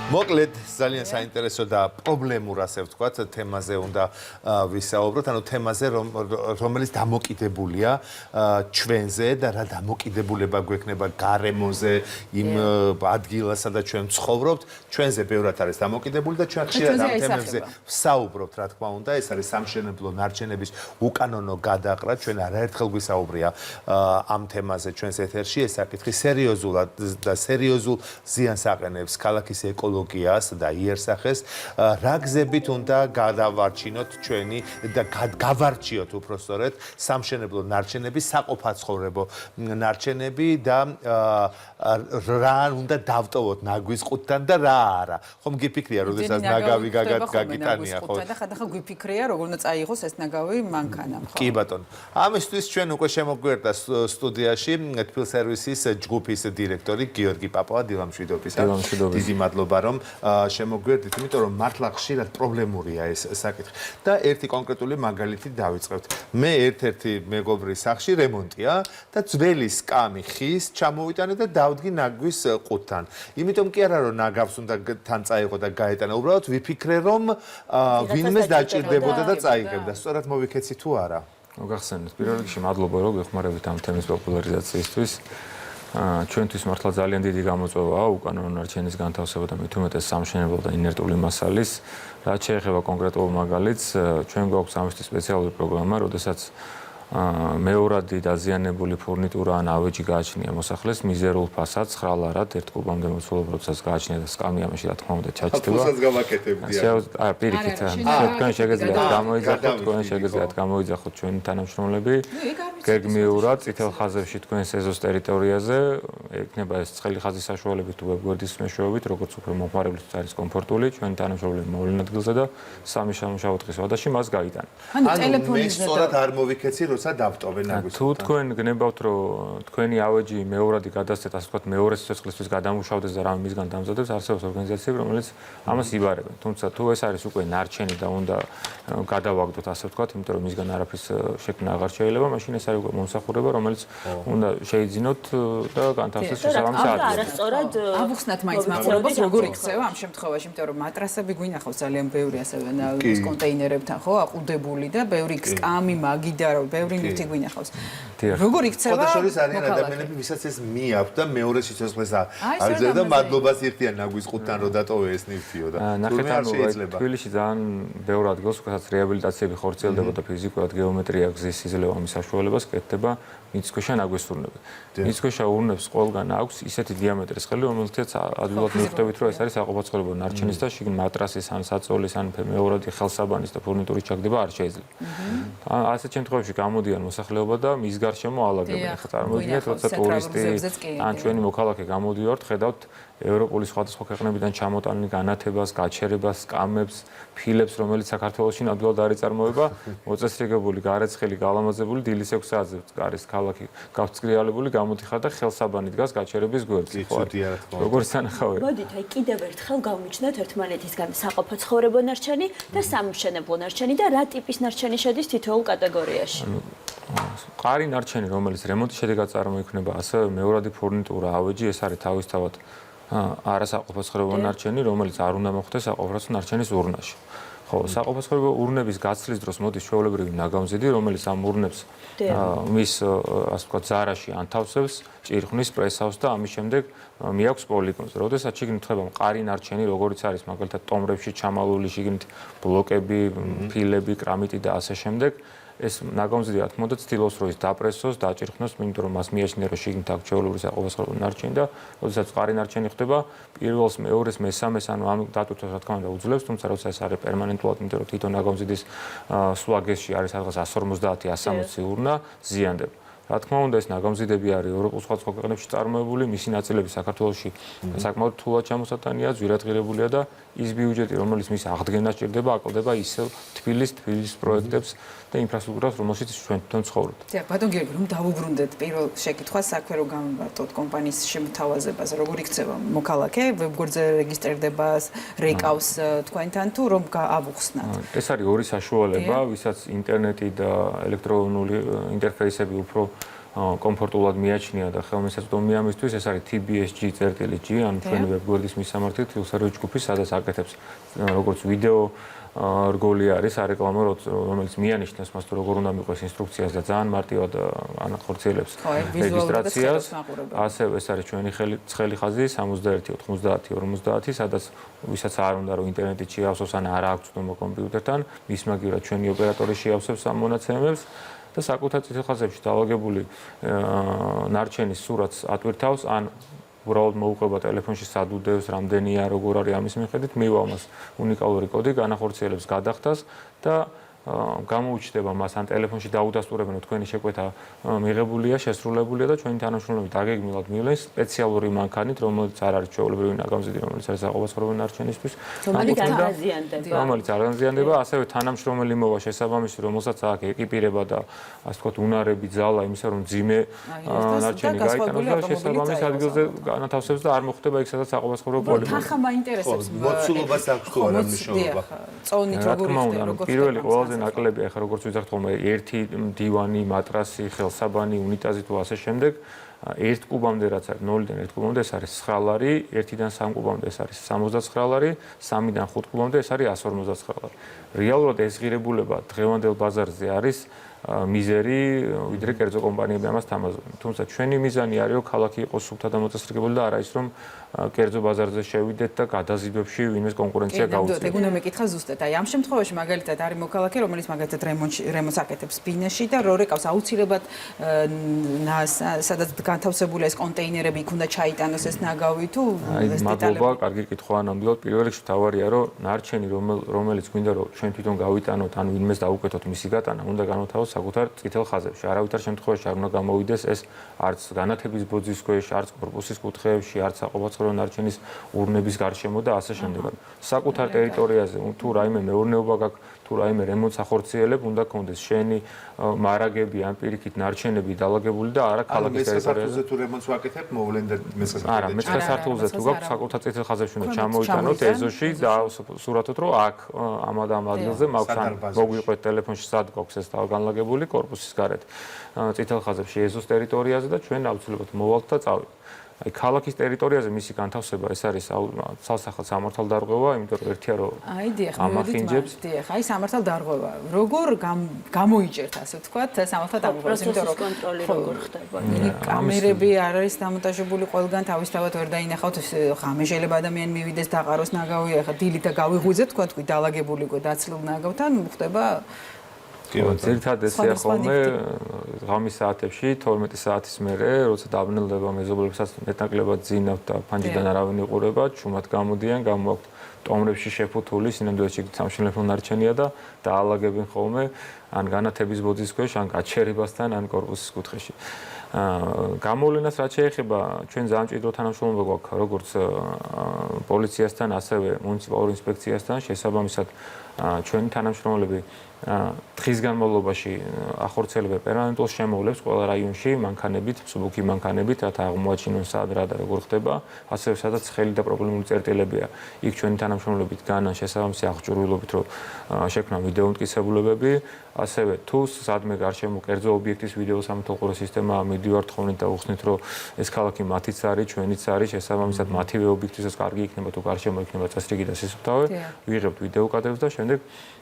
მოკლედ ძალიან საინტერესო და პრობლემურ ასე ვთქვათ თემაზე უნდა ვისაუბროთ, ანუ თემაზე რომელიც დამოკიდებულია ჩვენზე და რა დამოკიდებულება გვექნება გარემოზე, იმ ადგილას, სადაც ჩვენ ვცხოვრობთ, ჩვენზე ბევრად არის დამოკიდებული და ჩვენ ხშირად ამ თემებზე ვსაუბრობთ, რა თქმა უნდა, ეს არის სამშენებლო ნარჩენების უკანონო გადაყრა, ჩვენ არაერთხელ გვისაუბრია ამ თემაზე ჩვენს ეთერში, ეს საკითხი სერიოზულად და სერიოზულ ზიანს აყენებს ქალაქის ეკოლოგიას და იერსახეს, რა გზებით უნდა გადავარჩინოთ ჩვენი და გავარჩიოთ უпростоრედ სამშენებლო ნარჩენები, საყოფაცხოვრებო ნარჩენები და რა უნდა დავტოვოთ ნაგვის ყუთთან და რა არა. ხომ გიფიქრია, როდესაც ნაგავი გაგიტანია, ხო? და ხა გვიფიქრია, როგორ უნდა წაიღოს ეს ნაგავი მანქანამ, ხო? კი ბატონო. ამისთვის ჩვენ უკვე შემოგვერდა სტუდიაში თბილსერვისის ჯგუფის დირექტორი გიორგი პაპავა, დილამშვიდობისა. დიდი მადლობა რომ შემოგვერდით, იმიტომ რომ მართლა ხშირად პრობლემურია ეს საკითხი. და ერთი კონკრეტული მაგალითი დავიწყებთ. მე ერთ-ერთი მეგობრის სახლში რემონტია და ძველი სკამი ხის ჩამოვიტანე და დავდგი ნაგვის ყუთთან. იმიტომ კი არა რომ ნაგავს უნდა თან წაიღო და გაეტანა, უბრალოდ ვიფიქრე რომ ვინმეს დაჭირდებოდა და წაიღებდა. სწორად მოვიქეცი თუ არა? მოგახსენეთ, პირველ რიგში მადლობა რომ გეხმარებით ამ თემის პოპულარიზაციისთვის. ჩვენთვის მართლა ძალიან დიდი გამოწვევაა უკანონო ნარჩენის განთავსება და მით უმეტეს სამშენებლო და ინერტული მასალის. რაც შეეხება კონკრეტულ მაგალითს, ჩვენ გვაქვს ამისთვის სპეციალური პროგრამა, როდესაც მეორადი დაზიანებული ფურნიტურა ან ავეჯი გააჩნია მოსახლეს მიზერულ ფასადს ხრალარად ერთ კუბამდე მოცულობა როდესაც გააჩნია და სკამი ამაში რა თქმა უნდა ჩაჭდება. ფულსაც გავაკეთებდი. პირიქით, თქვენ შეგიძლიათ გამოიძახოთ, თქვენ შეგიძლიათ გამოიძახოთ ჩვენი თანამშრომლები. გეგმიურად წითელ ხაზებში თქვენ სეზოს ტერიტორიაზე ექნება ეს ცხელი ხაზის საშუალებით თუ ვებგვერდის მეშვეობით, როგორც უფრო მომხმარებლისთვის არის კომფორტული, ჩვენი თანამშრომლები მოვლენ ადგილზე და სამი სამუშაო დღის ვადაში მას გაიტანა. ანუ ტელეფონზე სწორად არ მოვიქეცი როცა დავტოვე ნაგვის. თუ თქვენ გნებავთ რომ თქვენი ავეჯი მეორადი გადასცეთ, ასე ვთქვათ, მეორე სიცოცხლისთვის გადამუშავდეს და რამე მისგან დამზადებს, არსებობს ორგანიზაციები, რომელიც ამას იბარებენ. თუმცა თუ ეს არის უკვე ნარჩენი და უნდა გადავაგდოთ, ასე ვთქვათ, იმიტომ რომ მისგან არაფრის შექმნა აღარ შეიძლება, მაშინ ეს არის უკვე მომსახურება, რომელიც უნდა შეიძინოთ და განთავსდეს შესაბამის ადგილზე. არასწორად ავუხსნათ მაინც მაყურებელს როგორ იქცევა ამ შემთხვევაში, იმიტომ რომ მატრასები გვინახავს ძალიან ბევრი ასევე ის კონტეინერებთან, ხო, აყუდებული და ბევრი სკამი, მაგიდა რა ბევრი ნივთი გვინახავს. როგორ იქცევა? ფოტოშორის არიან ადამიანები, ვისაც ეს მიაქვთ და მეორე სიცოცხლეს აღზევდა და მადლობას ერთიან ნაგვის ყუთთან რომ დატოვე ეს ნივთიო და ნახეთ, ანუ თბილისში ძალიან ბევრ ადგილს, სადაც რეაბილიტაციები ხორციელდება და ფიზიკურად გეომეტრია გზის სიძლევა ამის საშუალებას კეთდება მიწისქვეშა ნაგვის ურნები. მიწისქვეშა ურნებს ყველგან აქვს ისეთი დიამეტრის ხელი, რომელთაც ადვილად მივხვდებით, რომ ეს არის საყოფაცხოვრებო ნარჩენის და შიგნ მატრასის ან საწოლის ან მეორადი ხელსაბანის და ფურნიტურის ჩაგდება არ შეიძლება. ასეთ შემთხვევაში გამოდიან მოსახლეობა და მის გარშემო ალაგებენ. ხა წარმოიდგინეთ, როცა ტურისტი ან ჩვენი მოქალაქე გამოდიოართ, ხედავთ ევროპული სხვადასხვა ქვეყნებიდან ჩამოტანილი განათებას, გაჩერებას, სკამებს, ფილებს, რომელიც საქართველოში ნამდვილად არ იწარმოება, მოწესრიგებული, გარეცხელი, გალამაზებული დილის 6 საათზე არის ქალაქი გავწკრიალებული, გამოდიხარ და ხელსაბანი დგას გაჩერების გვერდზე, ხო? როგორ სანახავია? მოდით, აი კიდევ ერთხელ გავმიჩნდეთ ერთმანეთისგან საყოფაცხოვრებო ნარჩენი და სამშენებლო ნარჩენი და რა ტიპის ნარჩენი შედის თითოეულ კატეგორიაში? მყარი ნარჩენი, რომელიც რემონტის შედეგად წარმოიქმნება, ასევე მეორადი ფურნიტურა, ავეჯი, ეს არის თავისთავად არასაყოფაცხოვრებო ნარჩენი, რომელიც არ უნდა მოხდეს საყოფაცხოვრებო ნარჩენის ურნაში. ხო, საყოფაცხოვრებო ურნების გაცვლის დროს მოდის ჩვეულებრივი ნაგამზიდი, რომელიც ამ ურნებს მის, ასე ვთქვათ, ზარაში ანთავსებს, ჭირხნის, პრესავს და ამის შემდეგ მიაქვს პოლიგონზე. როდესაც შიგნით ხდება მყარი ნარჩენი, როგორიც არის მაგალითად ტომრებში ჩამალული შიგნით ბლოკები, ფილები, კრამიტი და ასე შემდეგ. ეს ნაგამზიდი რა თქმა უნდა ცდილობს რომ ის დაპრესოს, დაჭირხნოს, იმიტომ რომ მას მიაჩნია რომ შიგნით აქვს ჩვეულებრივი საყოფაცხოვრებო ნარჩენი და როდესაც მყარი ნარჩენი ხდება, პირველს, მეორეს, მესამეს, ანუ ამ დატვირთვას რა თქმა უნდა უძლებს, თუმცა როცა ეს არის პერმანენტულად, იმიტომ რომ თვითონ ნაგამზიდის სლაგესში არის რაღაც 150-160 урна ზიანდება. რა თქმა უნდა, ეს ნაგამზიდები არის ევროპულ სხვადასხვა ქვეყნებში წარმოებული, მისი ნაწილები საქართველოში საკმაოდ რთულად ჩამოსატანია, ძვირადღირებულია და ის ბიუჯეტი, რომელიც მის აღდგენას ჭირდება, აკლდება ისევ თბილის პროექტებს და ინფრასტრუქტურას, რომელშიც ჩვენ თვითონ ცხოვრობთ. ბატონ გიორგი, რომ დავუბრუნდეთ პირველ შეკითხვას, საქმე რომ გამოვატოთ კომპანიის შემთავაზებას, როგორ იქცევა მოქალაქე, ვებგვერდზე რეგისტრირდება, რეკავს თქვენთან თუ რომ ავუხსნათ? ეს არის ორი საშუალება, ვისაც ინტერნეტი და ელექტრონული ინტერფეისები უფრო კომფორტულად მიაჩნია და ხელმისაწვდომი ამისთვის, ეს არის TBSG.G, ანუ ჩვენი ვებგვერდის მისამართი ფილსერვიჩ ჯგუფი, სადაც აკეთებს როგორც ვიდეო რგოლი არის არეკლამო, რომელიც მიანიშნებს მას თუ როგორ უნდა მიყვეს ინსტრუქციას და ძალიან მარტივად ანახორციელებს რეგისტრაციას. ასევე ეს არის ჩვენი ცხელი ხაზი 61 90 50, სადაც ვისაც არ უნდა რომ ინტერნეტით შეავსოს ან არ აქვს ცნობა კომპიუტერთან, მის მაგივრად ჩვენი ოპერატორი შეავსებს ამ მონაცემებს და საკუთარ წითელ ხაზებში დაალაგებული ნარჩენის სურათს ატვირთავს ან უბრალოდ მოუყვება ტელეფონში სად უდევს, რამდენია, როგორ არის ამის მიხედვით, მივა მას უნიკალური კოდი, განახორციელებს გადახდას და გამოუჩნდება მას ან ტელეფონში დაუდასტურებენ, რომ თქვენი შეკვეთა მიღებულია, შესრულებულია და ჩვენი თანამშრომლები დაგეგმილად მივლენ სპეციალური მანქანით, რომელიც არ არის ჩვეულებრივი ნაგამზიდი, რომელიც არის საყოფაცხოვრებო ნარჩენისთვის, რომელიც არ განზიანდება, ასევე თანამშრომელი მოვა შესაბამისი, რომელსაც აქვს ეკიპირება და ასე ვთქვათ, უნარები, ძალა იმისა, რომ ძიმე ნარჩენი გაიტანოს და შესაბამის ადგილზე განათავსებს და არ მოხვდება იქ, სადაც საყოფაცხოვრებო პოლიგონი. თანხა მაინტერესებს. მოცულობას აქვს თუ არა მნიშვნელობა? წონით როგორ ხდება, როგორ პირველი ყველაზე ნაკლები, ახლა როგორც ვიზახთ ხოლმე, ერთი დივანი, მატრასი, ხელსაბანი, უნიტაზი თუ ასე შემდეგ, 1 კუბამდე რაც არის 0-დან 1 კუბამდე ეს არის 9 ლარი, 1-დან 3 კუბამდე ეს არის 69 ლარი, 3-დან 5 კუბამდე ეს არის 159 ლარი. რეალურად ეს ღირებულება დღევანდელ ბაზარზე არის მიზერი, ვიდრე კერძო კომპანიები ამას თამაზობენ. თუმცა ჩვენი მიზანი არის, რომ ქალაქი იყოს სუფთა და მოწესრიგებული და არა ის, რომ კერძო ბაზარზე შევიდეთ და გადაზიდვებში ვინმეს კონკურენცია გაუწიოთ. ეგ უნდა მეკითხა ზუსტად. აი ამ შემთხვევაში მაგალითად არის მოქალაქე, რომელიც მაგალითად რემონტს აკეთებს ბინაში და რო რეკავს აუცილებლად სადაც განთავსებულია ეს კონტეინერები, იქ უნდა ჩაიტანოს ეს ნაგავი თუ ეს დეტალები. მადლობა, კარგი კითხვაა ნამდვილად. პირველ რიგში თავარია, რომ ნარჩენი რომელიც გვინდა რომ ჩვენ თვითონ გავიტანოთ, ან ვინმეს დაუკეთოთ მისი გატანა, უნდა განვთავაზოთ საკუთარ წითელ ხაზებში. არავითარ შემთხვევაში არ უნდა გამოვიდეს ეს არც განათების ბოძის ქვეშ, არც კორპუსის კუთხეებში, არც საყოფაცხოვრებო ნარჩენის ურნების გარშემო და ასე შემდეგ. საკუთარ ტერიტორიაზე თუ რაიმე მეურნეობა გაქვს, თუ რაიმე რემონტს ახორციელებ, უნდა გქონდეს შენი მარაგები ან პირიქით ნარჩენები დალაგებული და არა ქალაქის ტერიტორიაზე. თუ რემონტს ვაკეთებ, მოვლენ და მესასართულზე. არა, მეცხრე სართულზე თუ გაქვს საკუთარ წითელ ხაზებში უნდა ჩამოიტანოთ ეზოში და სურათოთ, რომ აქ ამ ადგილზე მაქვს ან მოგვიყვეთ ტელეფონში სად გვაქვს ეს განლაგებული კორპუსის გარეთ. წითელ ხაზებში ეზოს ტერიტორიაზე და ჩვენ აუცილებლად მოვალთ და წავიდეთ. აი ქალაქის ტერიტორიაზე მისი განთავსება ეს არის ცალსახად სამართალდარღვევა, იმიტომ რომ ერთია რომ ამახინჯებს. დიახ, აი სამართალდარღვევა. როგორ გამოიჭერთ ასე ვთქვათ სამართალდარღვევას, იმიტომ რომ კონტროლი როგორ ხდება? კამერები არ არის დამონტაჟებული ყველგან, თავისთავად ვერ დაინახავთ, ხამეჟელება ადამიანი მივიდეს დაყაროს ნაგავი, ახლა დილით და გავიღვიძეთ, თქვა თქვი დალაგებული ყო დაცლილ ნაგავთან, ხდება ძირითადად ესეა ხოლმე ღამის საათებში 12 საათის მერე, როცა დაბნელდება მეზობლებსაც მეტნაკლებად ძინავთ და ფანჯიდან არავინ იყურება, ჩუმად გამოდიან, გამოაქვთ ტომრებში შეფუთული, სინამდვილეში სამშენებლო ნარჩენია და დაალაგებენ ხოლმე ან განათების ბოძის ქვეშ, ან გაჩერებასთან, ან კორპუსის კუთხეში. გამოვლენას რაც შეეხება, ჩვენ ძალიან მჭიდრო თანამშრომლობა გვაქვს როგორც პოლიციასთან, ასევე მუნიციპალურ ინსპექციასთან, შესაბამისად ჩვენი თანამშრომლები დღის განმავლობაში ახორციელებენ პერმანენტულ შემოვლებს ყველა რაიონში მანქანებით, მსუბუქი მანქანებით, რათა აღმოაჩინონ სად რა და როგორ ხდება, ასევე სადაც ხელი და პრობლემური წერტილებია. იქ ჩვენი თანამშრომლები დგანან შესაბამისი აღჭურვილობით, რომ შექმნან ვიდეო მტკიცებულებები, ასევე თუ სადმე გარშემო კერძო ობიექტის ვიდეო სამეთვალყურო სისტემა მიდივართ ხოლმე და უხსნით, რომ ეს ქალაქი მათიც არის, ჩვენიც არის, შესაბამისად მათივე ობიექტისაც კარგი იქნება თუ გარშემო იქნება წესრიგი და სისუფთავე, ვიღებთ ვიდეო კადრებს და შემდეგ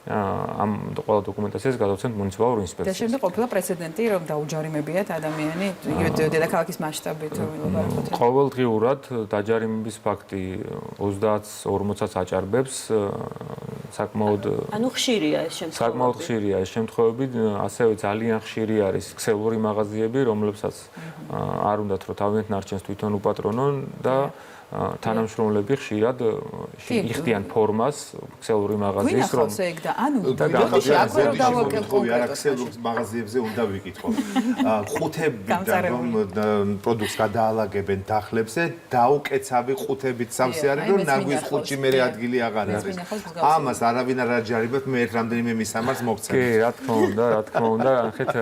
ამ ყველა დოკუმენტაციას გადავცემთ მუნიციპალურ ინსპექციას. და შემდეგ ყოფილა პრეცედენტი, რომ დაუჯარიმებიათ ადამიანი, იგივე დედაქალაქის მასშტაბით ვიღებთ. ყოველდღიურად დაჯარიმების ფაქტი 30-40-ს აჭარბებს, საკმაოდ ანუ ხშირია ეს შემთხვევები. საკმაოდ ხშირია ეს შემთხვევები, ასევე ძალიან ხშირი არის ქსელური მაღაზიები, რომლებსაც არ უნდათ რომ თავიანთ ნარჩენს თვითონ უპატრონონ და თანამშრომლები ხშირად იხდიან ფორმას ქსელური მაღაზიის რომ ეგ და ანუ ვიღაში აქვე რომ დავაკეთო არა ქსელურ მაღაზიებზე უნდა ვიკითხო. ხუთებიდან რომ პროდუქტს გადაალაგებენ დახლებზე, დაუკეცავი ხუთებით სავსე არის რომ ნაგვის ხუთში მერე ადგილი აღარ არის. ამას არავინ არ აჯარებებს, მე ერთ რამდენიმე მისამართს მოგცემ. კი, რა თქმა უნდა, ახეთ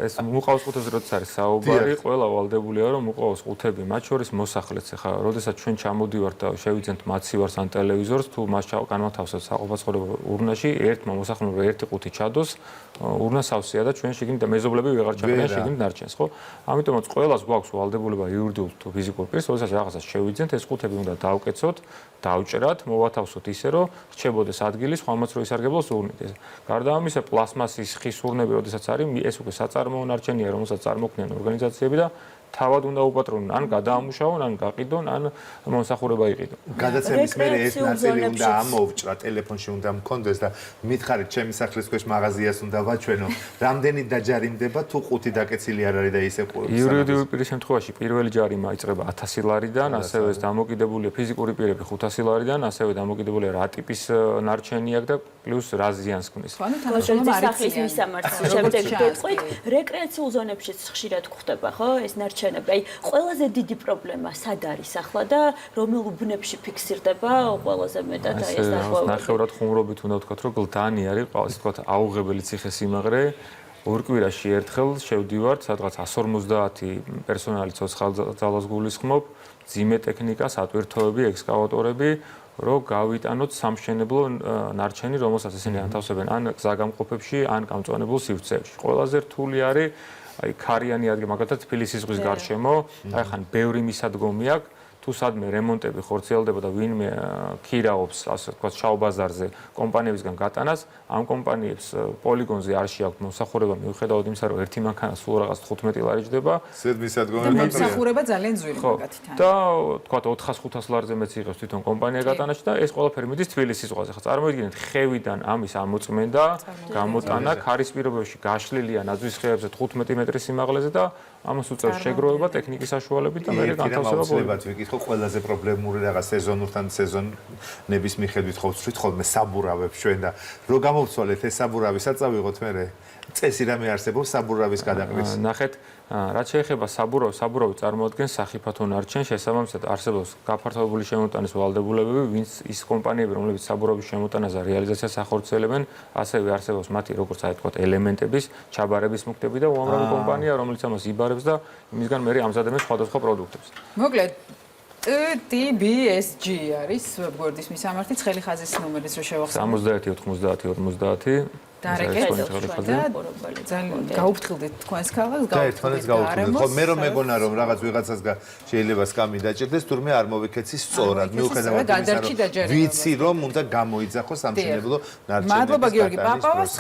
ეს მუყავს ხუთებზე როცა არის საუბარი, ყველა ვალდებულია რომ უყავს ხუთები, მათ შორის მოსახლეც ხა, როდესაც როდესაც ჩვენ ჩამოდივართ და შევიძენთ მაცივარს ან ტელევიზორს, თუ მას განვათავსებთ საყოფაცხოვრებო ურნაში, ერთმა მოსახლეობამ ერთი ყუთი ჩადოს, ურნა სავსეა და ჩვენ შიგნით და მეზობლები ვეღარ ჩაგვიდიან შიგნით ნარჩენს, ხო? ამიტომაც ყველას გვაქვს ვალდებულება იურიდიულ თუ ფიზიკურ პირს, როდესაც რაღაცას შევიძენთ, ეს ყუთები უნდა დავკეცოთ, დავჭრათ, მოვათავსოთ ისე, რომ რჩებოდეს ადგილი სხვამაც რო ისარგებლოს ურნით. გარდა ამისა, პლასმასის ხის ურნები, როდესაც არის, ეს უკვე საწარმოო ნარჩენია, რომელსაც წარმოქმნიან ორგანიზაციები და თავად უნდა უპატრონონ, ან გადაამუშავონ, ან გაყიდონ, ან მომსახურება იყიდონ. გადაცემის მერე ეს ნაწილი უნდა ამოვჭრა, ტელეფონში უნდა მქონდეს და მითხარით, ჩემი სახლის ქვეშ მაღაზიას უნდა ვაჩვენო. რამდენი დაჯარიმდება თუ ყუთი დაკეცილი არ არის და ისე ყურებს. იურიდიული პირის შემთხვევაში პირველი ჯარიმა იწყება 1000 ლარიდან, ასევე ეს დამოკიდებულია ფიზიკური პირები 500 ლარიდან, ასევე დამოკიდებულია რა ტიპის ნარჩენი აქვს და პლუს რა ზიანს ქმნის. სახლის მისამართი შემდეგ გეტყვით, რეკრეაციულ ზონებშიც ხშირად გვხდება, ხო, ეს ნარჩენები. აი, ყველაზე დიდი პრობლემა სად არის ახლა და რომელ უბნებში ფიქსირდება ყველაზე მეტად აი ეს დარღვევები. ნახევრად ხუმრობით უნდა ვთქვათ, რომ გლდანი არის, ასე ვთქვათ, აუღებელი ციხესიმაღლე. ორ კვირაში ერთხელ შევდივართ, სადღაც 150 პერსონალი ცოცხალ ძალას გულისხმობ, ძიმე ტექნიკა, სატვირთოები, ექსკავატორები, რომ გავიტანოთ სამშენებლო ნარჩენი, რომელსაც ისინი ანთავსებენ ან გზაგამყოფებში, ან გამწვანებულ სივრცეებში. ყველაზე რთული არის აი ქარიანი ადგილი, მაგალითად თბილისის ზღვის გარშემო, აი ხან ბევრი მისადგომი აქვს, თუ სადმე რემონტები ხორციელდება და ვინმე ქირაობს, ასე ვთქვათ, შავ ბაზარზე კომპანიებისგან გატანას, ამ კომპანიებს პოლიგონზე არ შეაქვთ მომსახურება, მიუხედავად იმისა, რომ ერთი მანქანა სულ რაღაც 15 ლარი ჯდება. მისადგომი და მომსახურება ძალიან ძვირი მაგათითაა. და ვთქვათ 400-500 ლარზე მეც იღებს თვითონ კომპანია გატანაში და ეს ყველაფერი მიდის თბილისის ზღვაზე. ხა წარმოიდგინეთ, ხევიდან ამის ამოწმენდა, გამოტანა ქარის პირობებში გაშლილია ნაძვის ხეებზე 15 მეტრის სიმაღლეზე და ამას უწევს შეგროვება ტექნიკის საშუალებით და მე განთავსება ვიკითხო ყველაზე პრობლემური რაღაც სეზონურთან სეზონების მიხედვით ხო ვცვლით ხოლმე საბურავებს ჩვენ და რო გამოვცვალეთ ეს საბურავი საწავიღოთ მე წესი რამე არსებობს საბურავის გადაყრის. ნახეთ, რაც შეეხება საბურავი წარმოადგენს სახიფათო ნარჩენს, შესაბამისად არსებობს გაფართოებული შემოტანის ვალდებულებები, ვინც ის კომპანიები, რომლებიც საბურავის შემოტანაზე რეალიზაციას ახორციელებენ, ასევე არსებობს მათი როგორც აი თქვა ელემენტების, ჩაბარების მუქტები და უამრავი კომპანია, რომელიც ამას იბარებს და იმისგან მე ამზადებენ სხვადასხვა პროდუქტებს. მოკლედ TBSG არის ვებგვერდის მისამართი, ცხელი ხაზის ნომერიც რო შევახსენოთ. 70 90 50 ძალიან გაუფრთხილდით თქვენს ქალაქს, გაერთმანეთს გაუფრთხილდით. ხო, მე რომ მეგონა რომ რაღაც ვიღაცას შეიძლება სკამი დაჭირდეს, თურმე არ მოვიქეცი სწორად. მიუხედავად იმისა, რომ ვიცი რომ უნდა გამოიძახოს სამშენებლო ნარჩენების. მადლობა გიორგი პაპავას.